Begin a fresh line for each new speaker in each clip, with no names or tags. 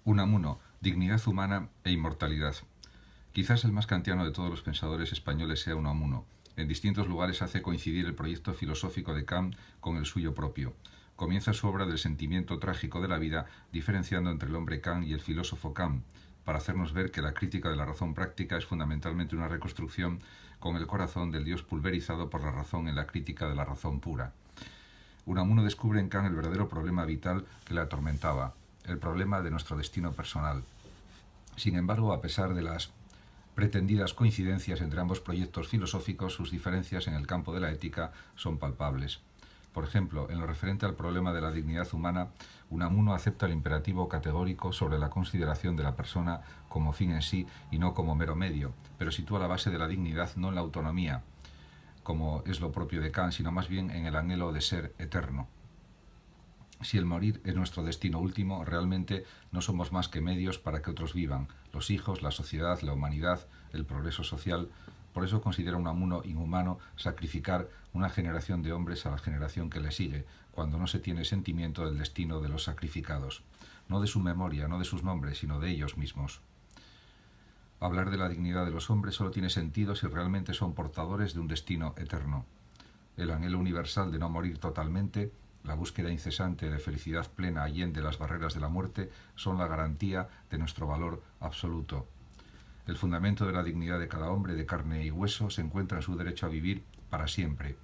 Unamuno, dignidad humana e inmortalidad. Quizás el más kantiano de todos los pensadores españoles sea Unamuno. En distintos lugares hace coincidir el proyecto filosófico de Kant con el suyo propio. Comienza su obra del sentimiento trágico de la vida, diferenciando entre el hombre Kant y el filósofo Kant, para hacernos ver que la crítica de la razón práctica es fundamentalmente una reconstrucción con el corazón del Dios pulverizado por la razón en la crítica de la razón pura. Unamuno descubre en Kant el verdadero problema vital que le atormentaba, el problema de nuestro destino personal. Sin embargo, a pesar de las pretendidas coincidencias entre ambos proyectos filosóficos, sus diferencias en el campo de la ética son palpables. Por ejemplo, en lo referente al problema de la dignidad humana, Unamuno acepta el imperativo categórico sobre la consideración de la persona como fin en sí y no como mero medio, pero sitúa la base de la dignidad no en la autonomía, como es lo propio de Kant, sino más bien en el anhelo de ser eterno. Si el morir es nuestro destino último, realmente no somos más que medios para que otros vivan, los hijos, la sociedad, la humanidad, el progreso social. Por eso considera Unamuno inhumano sacrificar una generación de hombres a la generación que le sigue, cuando no se tiene sentimiento del destino de los sacrificados, no de su memoria, no de sus nombres, sino de ellos mismos. Hablar de la dignidad de los hombres solo tiene sentido si realmente son portadores de un destino eterno. El anhelo universal de no morir totalmente, la búsqueda incesante de felicidad plena allende las barreras de la muerte, son la garantía de nuestro valor absoluto. El fundamento de la dignidad de cada hombre de carne y hueso se encuentra en su derecho a vivir para siempre.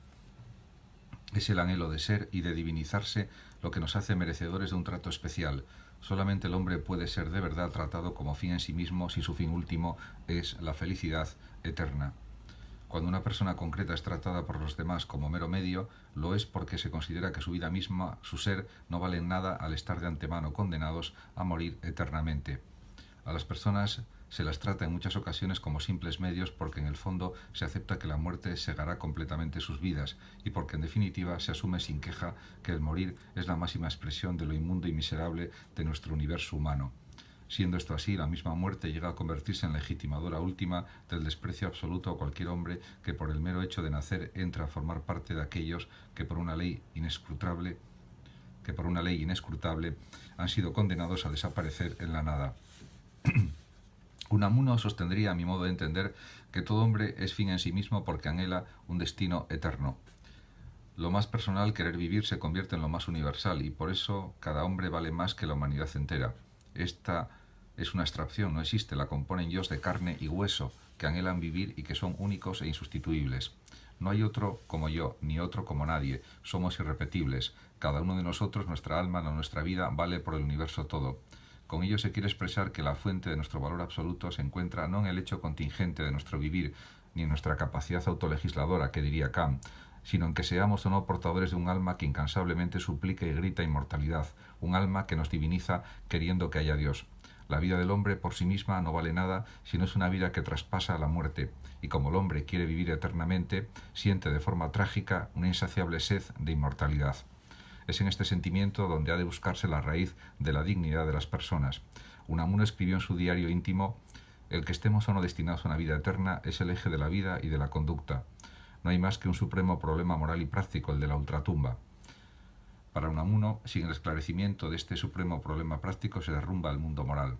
Es el anhelo de ser y de divinizarse lo que nos hace merecedores de un trato especial. Solamente el hombre puede ser de verdad tratado como fin en sí mismo si su fin último es la felicidad eterna. Cuando una persona concreta es tratada por los demás como mero medio, lo es porque se considera que su vida misma, su ser, no valen nada al estar de antemano condenados a morir eternamente. A las personas se las trata en muchas ocasiones como simples medios porque en el fondo se acepta que la muerte segará completamente sus vidas y porque en definitiva se asume sin queja que el morir es la máxima expresión de lo inmundo y miserable de nuestro universo humano. Siendo esto así, la misma muerte llega a convertirse en legitimadora última del desprecio absoluto a cualquier hombre que por el mero hecho de nacer entra a formar parte de aquellos que por una ley inescrutable han sido condenados a desaparecer en la nada. Unamuno sostendría, a mi modo de entender, que todo hombre es fin en sí mismo porque anhela un destino eterno. Lo más personal, querer vivir, se convierte en lo más universal y por eso cada hombre vale más que la humanidad entera. Esta es una abstracción, no existe, la componen yos de carne y hueso que anhelan vivir y que son únicos e insustituibles. No hay otro como yo, ni otro como nadie, somos irrepetibles. Cada uno de nosotros, nuestra alma, nuestra vida, vale por el universo todo. Con ello se quiere expresar que la fuente de nuestro valor absoluto se encuentra no en el hecho contingente de nuestro vivir, ni en nuestra capacidad autolegisladora, que diría Kant, sino en que seamos o no portadores de un alma que incansablemente suplica y grita inmortalidad, un alma que nos diviniza queriendo que haya Dios. La vida del hombre por sí misma no vale nada si no es una vida que traspasa la muerte, y como el hombre quiere vivir eternamente, siente de forma trágica una insaciable sed de inmortalidad. Es en este sentimiento donde ha de buscarse la raíz de la dignidad de las personas. Unamuno escribió en su diario íntimo: el que estemos o no destinados a una vida eterna es el eje de la vida y de la conducta. No hay más que un supremo problema moral y práctico, el de la ultratumba. Para Unamuno, sin el esclarecimiento de este supremo problema práctico, se derrumba el mundo moral.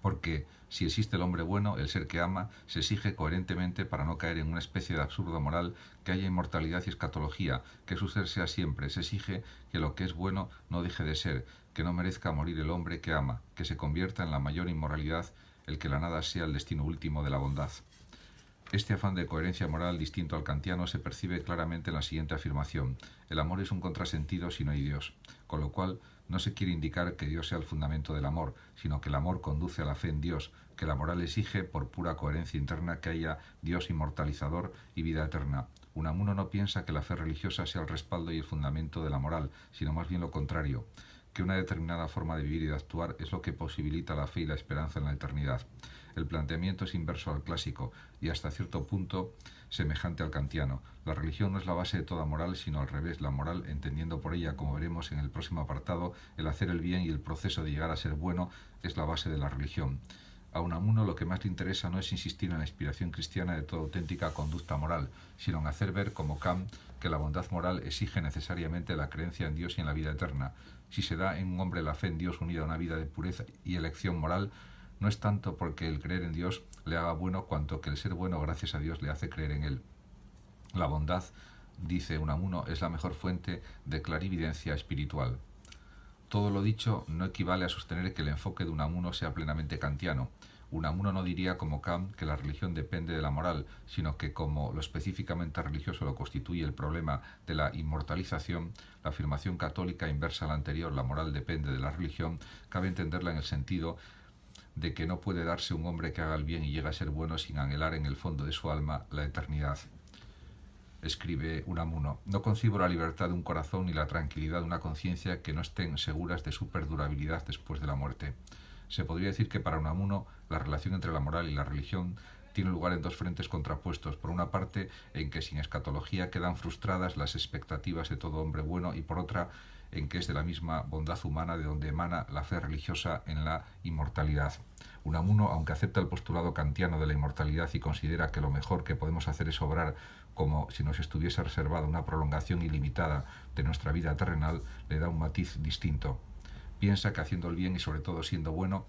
Porque si existe el hombre bueno, el ser que ama, se exige coherentemente para no caer en una especie de absurdo moral que haya inmortalidad y escatología, que su ser sea siempre. Se exige que lo que es bueno no deje de ser, que no merezca morir el hombre que ama, que se convierta en la mayor inmoralidad el que la nada sea el destino último de la bondad. Este afán de coherencia moral distinto al kantiano se percibe claramente en la siguiente afirmación: el amor es un contrasentido si no hay Dios, con lo cual no se quiere indicar que Dios sea el fundamento del amor, sino que el amor conduce a la fe en Dios, que la moral exige, por pura coherencia interna, que haya Dios inmortalizador y vida eterna. Unamuno no piensa que la fe religiosa sea el respaldo y el fundamento de la moral, sino más bien lo contrario, que una determinada forma de vivir y de actuar es lo que posibilita la fe y la esperanza en la eternidad. El planteamiento es inverso al clásico y hasta cierto punto semejante al kantiano. La religión no es la base de toda moral, sino al revés. La moral, entendiendo por ella, como veremos en el próximo apartado, el hacer el bien y el proceso de llegar a ser bueno es la base de la religión. A Unamuno lo que más le interesa no es insistir en la inspiración cristiana de toda auténtica conducta moral, sino en hacer ver, como Kant, que la bondad moral exige necesariamente la creencia en Dios y en la vida eterna. Si se da en un hombre la fe en Dios unida a una vida de pureza y elección moral, no es tanto porque el creer en Dios le haga bueno, cuanto que el ser bueno gracias a Dios le hace creer en él. La bondad, dice Unamuno, es la mejor fuente de clarividencia espiritual. Todo lo dicho no equivale a sostener que el enfoque de Unamuno sea plenamente kantiano. Unamuno no diría como Kant que la religión depende de la moral, sino que como lo específicamente religioso lo constituye el problema de la inmortalización, la afirmación católica inversa a la anterior, la moral depende de la religión, cabe entenderla en el sentido de que no puede darse un hombre que haga el bien y llegue a ser bueno sin anhelar en el fondo de su alma la eternidad. Escribe Unamuno, no concibo la libertad de un corazón ni la tranquilidad de una conciencia que no estén seguras de su perdurabilidad después de la muerte. Se podría decir que para Unamuno la relación entre la moral y la religión tiene lugar en dos frentes contrapuestos. Por una parte, en que sin escatología quedan frustradas las expectativas de todo hombre bueno, y por otra, en que es de la misma bondad humana de donde emana la fe religiosa en la inmortalidad. Unamuno, aunque acepta el postulado kantiano de la inmortalidad y considera que lo mejor que podemos hacer es obrar como si nos estuviese reservada una prolongación ilimitada de nuestra vida terrenal, le da un matiz distinto. Piensa que haciendo el bien y sobre todo siendo bueno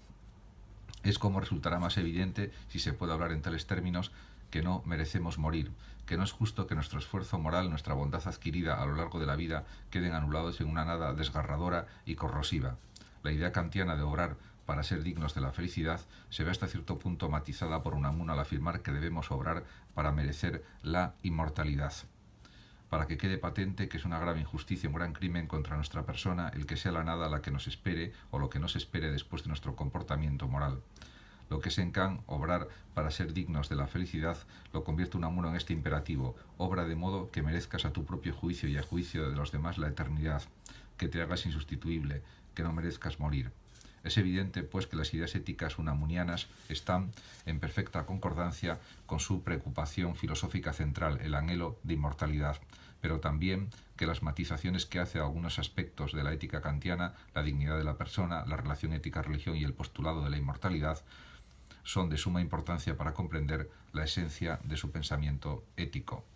es como resultará más evidente, si se puede hablar en tales términos, que no merecemos morir, que no es justo que nuestro esfuerzo moral, nuestra bondad adquirida a lo largo de la vida, queden anulados en una nada desgarradora y corrosiva. La idea kantiana de obrar para ser dignos de la felicidad se ve hasta cierto punto matizada por Unamuno al afirmar que debemos obrar para merecer la inmortalidad. Para que quede patente que es una grave injusticia, un gran crimen contra nuestra persona el que sea la nada la que nos espere o lo que nos espere después de nuestro comportamiento moral. Lo que es en Kant, obrar para ser dignos de la felicidad, lo convierte Unamuno en este imperativo: obra de modo que merezcas a tu propio juicio y a juicio de los demás la eternidad, que te hagas insustituible, que no merezcas morir. Es evidente, pues, que las ideas éticas unamunianas están en perfecta concordancia con su preocupación filosófica central, el anhelo de inmortalidad, pero también que las matizaciones que hace a algunos aspectos de la ética kantiana, la dignidad de la persona, la relación ética-religión y el postulado de la inmortalidad, son de suma importancia para comprender la esencia de su pensamiento ético.